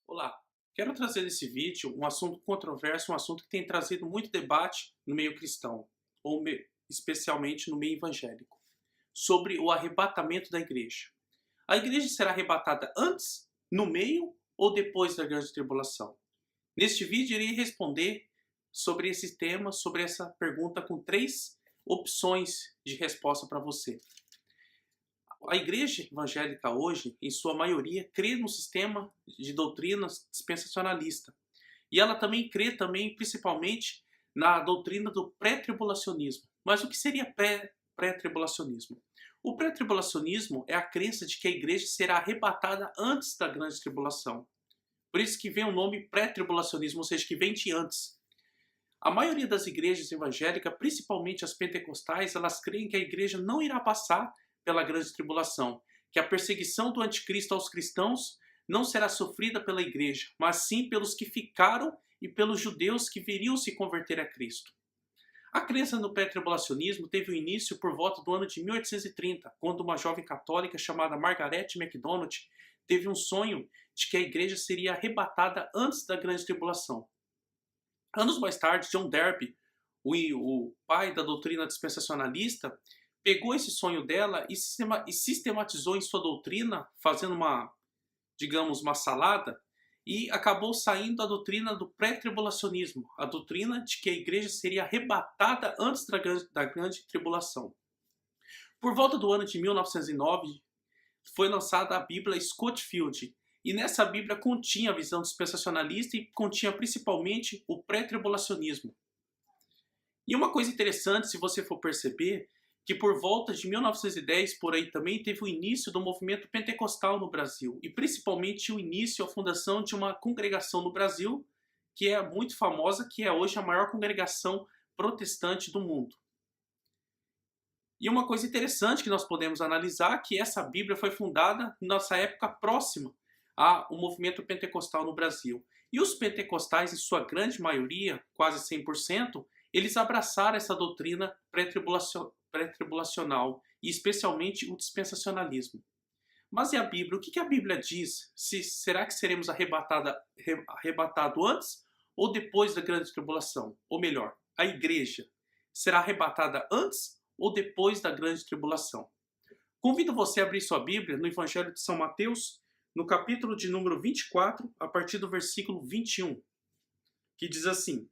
Olá, quero trazer nesse vídeo um assunto controverso, um assunto que tem trazido muito debate no meio cristão, especialmente no meio evangélico, sobre o arrebatamento da igreja. A igreja será arrebatada antes, no meio ou depois da grande tribulação? Neste vídeo irei responder sobre esse tema, sobre essa pergunta com três opções de resposta para você. A igreja evangélica hoje, em sua maioria, crê no sistema de doutrinas dispensacionalista. E ela também crê principalmente na doutrina do pré-tribulacionismo. Mas o que seria pré-tribulacionismo? O pré-tribulacionismo é a crença de que a igreja será arrebatada antes da grande tribulação. Por isso que vem o nome pré-tribulacionismo, ou seja, que vem de antes. A maioria das igrejas evangélicas, principalmente as pentecostais, elas creem que a igreja não irá passar pela grande tribulação, que a perseguição do anticristo aos cristãos não será sofrida pela igreja, mas sim pelos que ficaram e pelos judeus que viriam se converter a Cristo. A crença no pré-tribulacionismo teve o início por volta do ano de 1830, quando uma jovem católica chamada Margaret MacDonald teve um sonho de que a igreja seria arrebatada antes da grande tribulação. Anos mais tarde, John Darby, o pai da doutrina dispensacionalista, pegou esse sonho dela e sistematizou em sua doutrina, fazendo uma salada, e acabou saindo a doutrina do pré-tribulacionismo, a doutrina de que a igreja seria arrebatada antes da grande tribulação. Por volta do ano de 1909, foi lançada a Bíblia Scofield, e nessa Bíblia continha a visão dispensacionalista e continha principalmente o pré-tribulacionismo. E uma coisa interessante, se você for perceber, que por volta de 1910, por aí também, teve o início do movimento pentecostal no Brasil, e principalmente o início, a fundação de uma congregação no Brasil, que é muito famosa, que é hoje a maior congregação protestante do mundo. E uma coisa interessante que nós podemos analisar, que essa Bíblia foi fundada nessa época próxima ao movimento pentecostal no Brasil. E os pentecostais, em sua grande maioria, quase 100%, eles abraçaram essa doutrina pré-tribulacional, e especialmente o dispensacionalismo. Mas e a Bíblia? O que a Bíblia diz? Será que seremos arrebatados antes ou depois da grande tribulação? Ou melhor, a igreja será arrebatada antes ou depois da grande tribulação? Convido você a abrir sua Bíblia no Evangelho de São Mateus, no capítulo de número 24, a partir do versículo 21, que diz assim: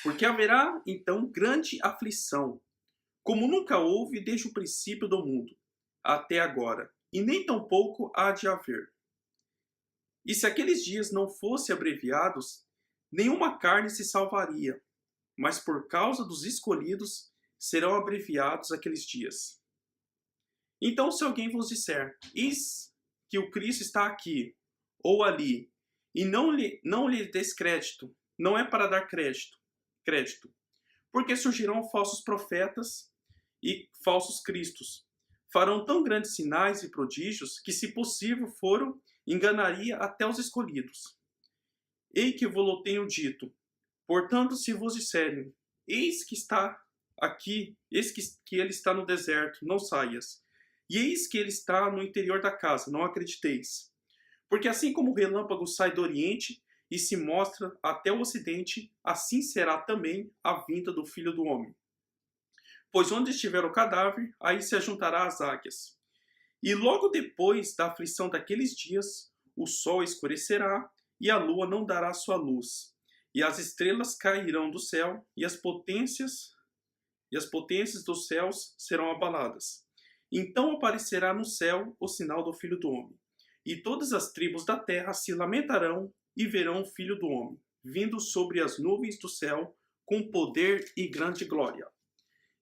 Porque haverá, então, grande aflição, como nunca houve desde o princípio do mundo, até agora, e nem tampouco há de haver. E se aqueles dias não fossem abreviados, nenhuma carne se salvaria, mas por causa dos escolhidos serão abreviados aqueles dias. Então, se alguém vos disser, eis que o Cristo está aqui, ou ali, e não lhe des crédito, não é para dar crédito, porque surgirão falsos profetas e falsos cristos. Farão tão grandes sinais e prodígios que, se possível enganaria até os escolhidos. Ei que vos tenho dito. Portanto, se vos disserem, eis que está aqui, eis que ele está no deserto, não saias. E eis que ele está no interior da casa, não acrediteis. Porque assim como o relâmpago sai do oriente e se mostra até o ocidente, assim será também a vinda do Filho do Homem. Pois onde estiver o cadáver, aí se ajuntará as águias. E logo depois da aflição daqueles dias, o sol escurecerá e a lua não dará sua luz, e as estrelas cairão do céu e as potências dos céus serão abaladas. Então aparecerá no céu o sinal do Filho do Homem, e todas as tribos da terra se lamentarão e verão o Filho do Homem, vindo sobre as nuvens do céu, com poder e grande glória.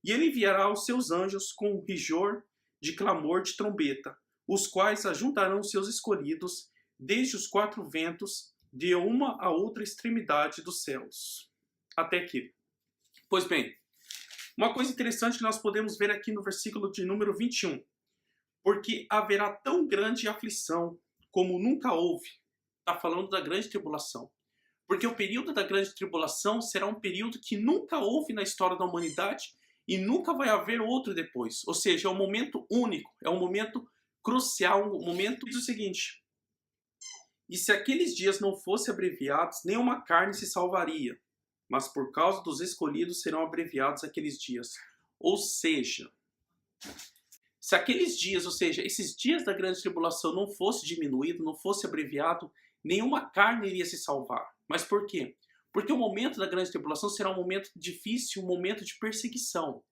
E ele enviará os seus anjos com um rigor de clamor de trombeta, os quais ajuntarão seus escolhidos desde os quatro ventos, de uma a outra extremidade dos céus. Até aqui. Pois bem, uma coisa interessante que nós podemos ver aqui no versículo de número 21. Porque haverá tão grande aflição como nunca houve. Está falando da grande tribulação. Porque o período da grande tribulação será um período que nunca houve na história da humanidade e nunca vai haver outro depois. Ou seja, é um momento único, é um momento crucial, um momento diz o seguinte: E se aqueles dias não fossem abreviados, nenhuma carne se salvaria, mas por causa dos escolhidos serão abreviados aqueles dias. Ou seja, se aqueles dias, ou seja, esses dias da grande tribulação não fosse diminuído, não fosse abreviado, nenhuma carne iria se salvar. Mas por quê? Porque o momento da grande tribulação será um momento difícil, um momento de perseguição.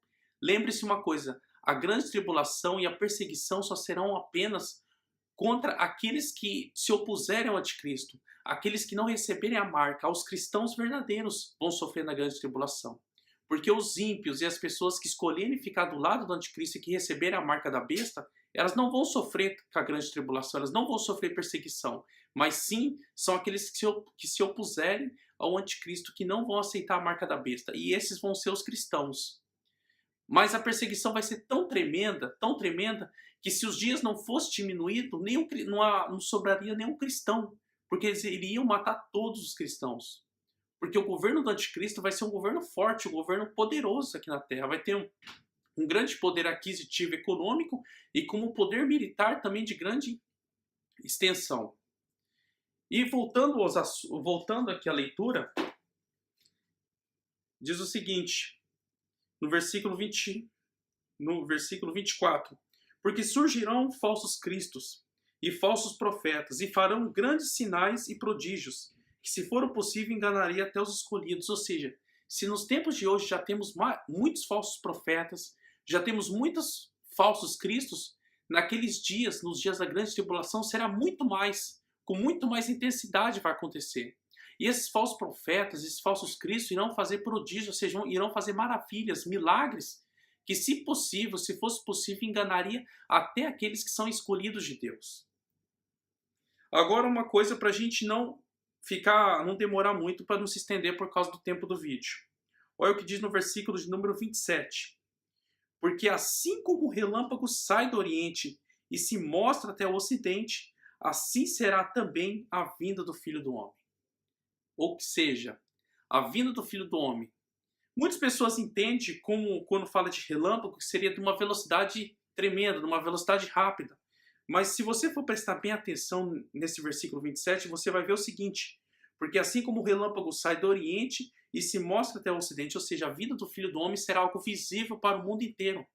Lembre-se uma coisa, a grande tribulação e a perseguição só serão apenas contra aqueles que se opuserem ao anticristo, aqueles que não receberem a marca, aos cristãos verdadeiros vão sofrer na grande tribulação. Porque os ímpios e as pessoas que escolherem ficar do lado do anticristo e que receberem a marca da besta, elas não vão sofrer com a grande tribulação, elas não vão sofrer perseguição, mas sim são aqueles que se opuserem ao anticristo, que não vão aceitar a marca da besta, e esses vão ser os cristãos. Mas a perseguição vai ser tão tremenda, que se os dias não fossem diminuídos, não sobraria nenhum cristão, porque eles iriam matar todos os cristãos. Porque o governo do anticristo vai ser um governo forte, um governo poderoso aqui na Terra. Vai ter um grande poder aquisitivo econômico e como poder militar também de grande extensão. E voltando aqui à leitura, diz o seguinte, no versículo 24. Porque surgirão falsos cristos e falsos profetas e farão grandes sinais e prodígios, que se for possível enganaria até os escolhidos. Ou seja, se nos tempos de hoje já temos muitos falsos profetas, já temos muitos falsos cristos, naqueles dias, nos dias da grande tribulação, será muito mais, com muito mais intensidade vai acontecer. E esses falsos profetas, esses falsos cristos irão fazer prodígios, ou seja, irão fazer maravilhas, milagres, que se possível, se fosse possível, enganaria até aqueles que são escolhidos de Deus. Agora uma coisa para a gente não demorar muito, para não se estender por causa do tempo do vídeo. Olha o que diz no versículo de número 27. Porque assim como o relâmpago sai do oriente e se mostra até o ocidente, assim será também a vinda do Filho do Homem. Ou seja, a vinda do Filho do Homem. Muitas pessoas entendem como, quando fala de relâmpago, que seria de uma velocidade tremenda, de uma velocidade rápida. Mas se você for prestar bem atenção nesse versículo 27, você vai ver o seguinte. Porque assim como o relâmpago sai do oriente e se mostra até o ocidente, ou seja, a vida do Filho do Homem será algo visível para o mundo inteiro.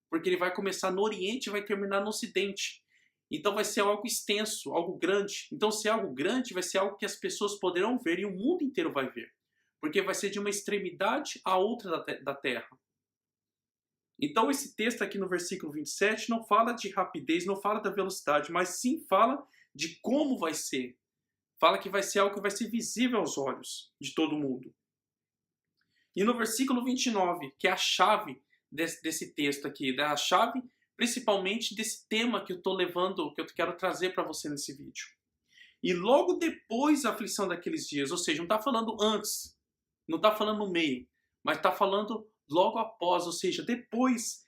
Porque ele vai começar no oriente e vai terminar no ocidente. Então vai ser algo extenso, algo grande. Então se é algo grande, vai ser algo que as pessoas poderão ver e o mundo inteiro vai ver. Porque vai ser de uma extremidade a outra da terra. Então esse texto aqui no versículo 27 não fala de rapidez, não fala da velocidade, mas sim fala de como vai ser. Fala que vai ser algo que vai ser visível aos olhos de todo mundo. E no versículo 29, que é a chave desse texto aqui, a chave principalmente desse tema que eu estou levando, que eu quero trazer para você nesse vídeo. E logo depois da aflição daqueles dias, ou seja, não está falando antes, não está falando no meio, mas está falando logo após, ou seja, depois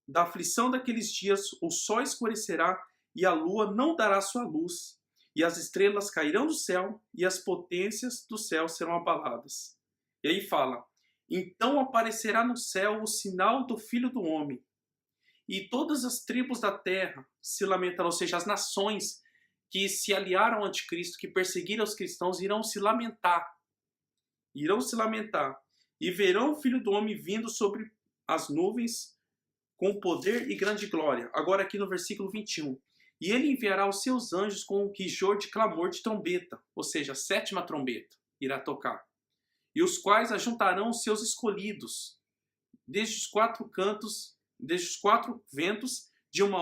da aflição daqueles dias, o sol escurecerá e a lua não dará sua luz, e as estrelas cairão do céu e as potências do céu serão abaladas. E aí fala, então aparecerá no céu o sinal do Filho do Homem, e todas as tribos da terra se lamentarão, ou seja, as nações que se aliaram ao anticristo, que perseguiram os cristãos, irão se lamentar, e verão o Filho do Homem vindo sobre as nuvens com poder e grande glória. Agora aqui no versículo 21. E ele enviará os seus anjos com um quijor de clamor de trombeta, ou seja, a 7ª trombeta irá tocar. E os quais ajuntarão os seus escolhidos, desde os 4 cantos, desde os 4 ventos, de uma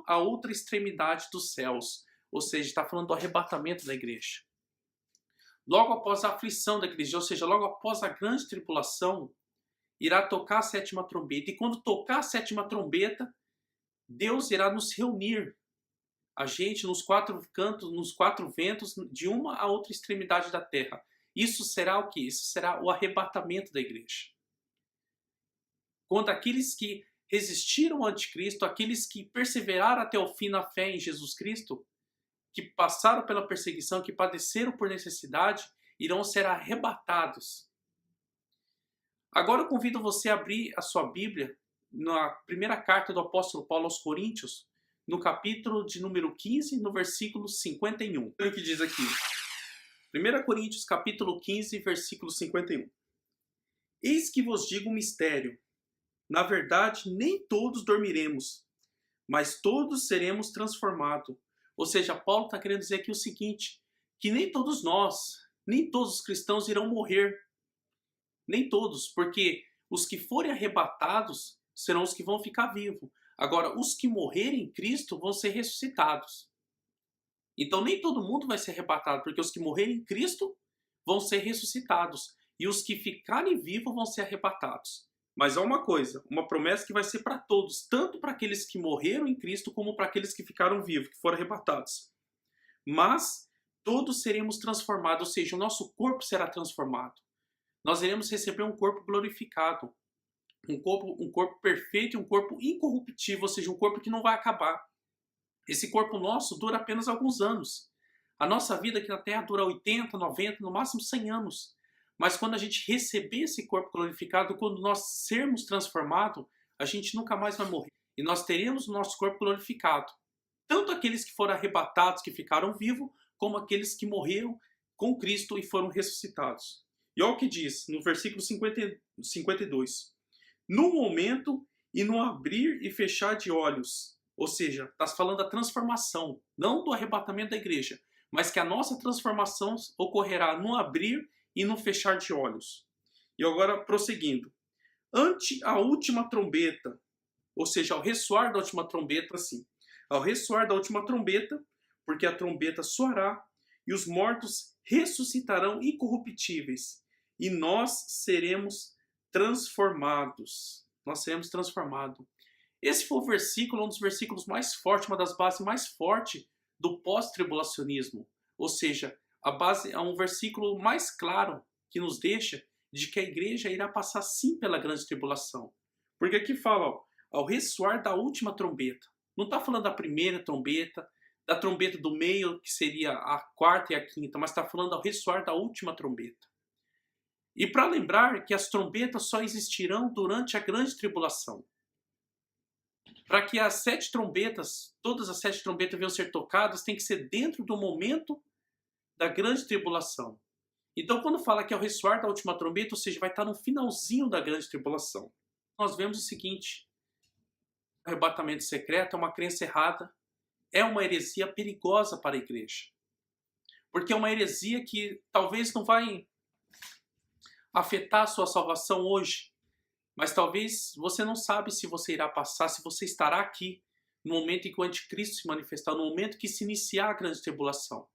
a outra extremidade dos céus. Ou seja, está falando do arrebatamento da igreja. Logo após a aflição da igreja, ou seja, logo após a grande tribulação, irá tocar a 7ª trombeta. E quando tocar a 7ª trombeta, Deus irá nos reunir, a gente, nos 4 cantos, nos 4 ventos, de uma a outra extremidade da terra. Isso será o quê? Isso será o arrebatamento da igreja. Quando aqueles que resistiram ao anticristo, aqueles que perseveraram até o fim na fé em Jesus Cristo, que passaram pela perseguição, que padeceram por necessidade, irão ser arrebatados. Agora eu convido você a abrir a sua Bíblia na primeira carta do apóstolo Paulo aos Coríntios, no capítulo de número 15, no versículo 51. Olha o que diz aqui. 1 Coríntios, capítulo 15, versículo 51. Eis que vos digo um mistério. Na verdade, nem todos dormiremos, mas todos seremos transformados. Ou seja, Paulo está querendo dizer aqui o seguinte, que nem todos nós, nem todos os cristãos irão morrer. Nem todos, porque os que forem arrebatados serão os que vão ficar vivos. Agora, os que morrerem em Cristo vão ser ressuscitados. Então, nem todo mundo vai ser arrebatado, porque os que morrerem em Cristo vão ser ressuscitados. E os que ficarem vivos vão ser arrebatados. Mas há uma coisa, uma promessa que vai ser para todos, tanto para aqueles que morreram em Cristo, como para aqueles que ficaram vivos, que foram arrebatados. Mas todos seremos transformados, ou seja, o nosso corpo será transformado. Nós iremos receber um corpo glorificado, um corpo perfeito e um corpo incorruptível, ou seja, um corpo que não vai acabar. Esse corpo nosso dura apenas alguns anos. A nossa vida aqui na Terra dura 80, 90, no máximo 100 anos. Mas quando a gente receber esse corpo glorificado, quando nós sermos transformados, a gente nunca mais vai morrer. E nós teremos o nosso corpo glorificado. Tanto aqueles que foram arrebatados, que ficaram vivos, como aqueles que morreram com Cristo e foram ressuscitados. E olha o que diz no versículo 52. No momento e no abrir e fechar de olhos. Ou seja, está falando da transformação, não do arrebatamento da igreja, mas que a nossa transformação ocorrerá no abrir e no fechar de olhos. E agora, prosseguindo. Ante a última trombeta, ou seja, ao ressoar da última trombeta, assim. Ao ressoar da última trombeta, porque a trombeta soará, e os mortos ressuscitarão incorruptíveis, e nós seremos transformados. Nós seremos transformados. Esse foi o versículo, um dos versículos mais fortes, uma das bases mais fortes do pós-tribulacionismo. Ou seja, a base é um versículo mais claro que nos deixa de que a igreja irá passar sim pela grande tribulação. Porque aqui fala, ó, ao ressoar da última trombeta. Não está falando da primeira trombeta, da trombeta do meio, que seria a quarta e a quinta, mas está falando ao ressoar da última trombeta. E para lembrar que as trombetas só existirão durante a grande tribulação. Para que as 7 trombetas, todas as 7 trombetas venham ser tocadas, tem que ser dentro do momento da grande tribulação. Então, quando fala que é o ressoar da última trombeta, ou seja, vai estar no finalzinho da grande tribulação. Nós vemos o seguinte, o arrebatamento secreto é uma crença errada, é uma heresia perigosa para a igreja. Porque é uma heresia que talvez não vai afetar a sua salvação hoje, mas talvez você não sabe se você irá passar, se você estará aqui no momento em que o anticristo se manifestar, no momento que se iniciar a grande tribulação.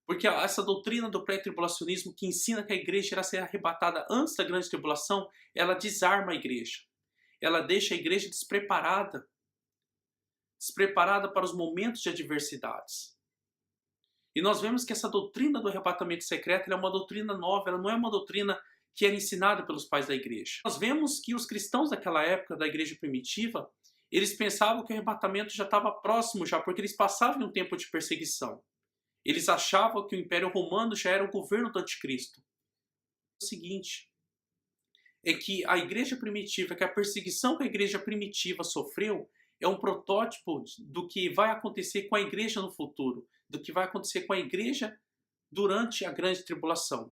Porque essa doutrina do pré-tribulacionismo que ensina que a igreja irá ser arrebatada antes da grande tribulação, ela desarma a igreja. Ela deixa a igreja despreparada para os momentos de adversidades. E nós vemos que essa doutrina do arrebatamento secreto é uma doutrina nova, ela não é uma doutrina que era ensinada pelos pais da igreja. Nós vemos que os cristãos daquela época, da igreja primitiva, eles pensavam que o arrebatamento já estava próximo já, porque eles passavam um tempo de perseguição. Eles achavam que o Império Romano já era o governo do anticristo. O seguinte, é que a igreja primitiva, que a perseguição que a igreja primitiva sofreu, é um protótipo do que vai acontecer com a igreja no futuro, do que vai acontecer com a igreja durante a grande tribulação.